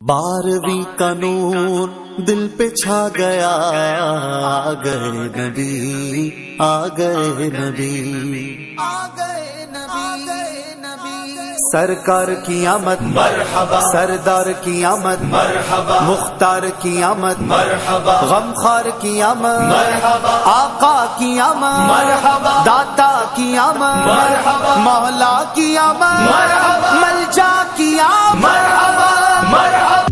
12वीं का नूर दिल पे छा गया, आ गए नबी, आ गए नबी, आ गए नबी। सरकार की आमद मरहबा, सरदार की आमद मरहबा, मुख्तार की आमद मरहबा, गमखार की आमद मरहबा, आका की आमद मरहबा, दाता की आमद मरहबा, मौला की आमद मरहबा, मलजा की आमद मरहबा मरहबा।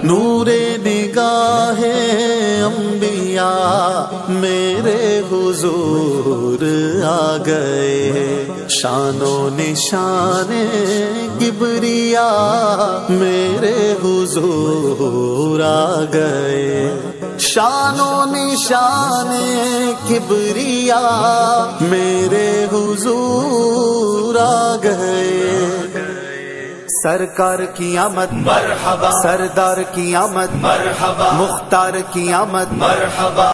नूरे निगाहे अंबिया मेरे हुजूर आ गए, शानो निशाने किबरिया मेरे हुजूर आ गए, शानो निशाने किबरिया मेरे हुजूर आ गए। सरकार की आमद मरहबा, सरदार की आमद मरहबा, मुख्तार की आमद मरहबा।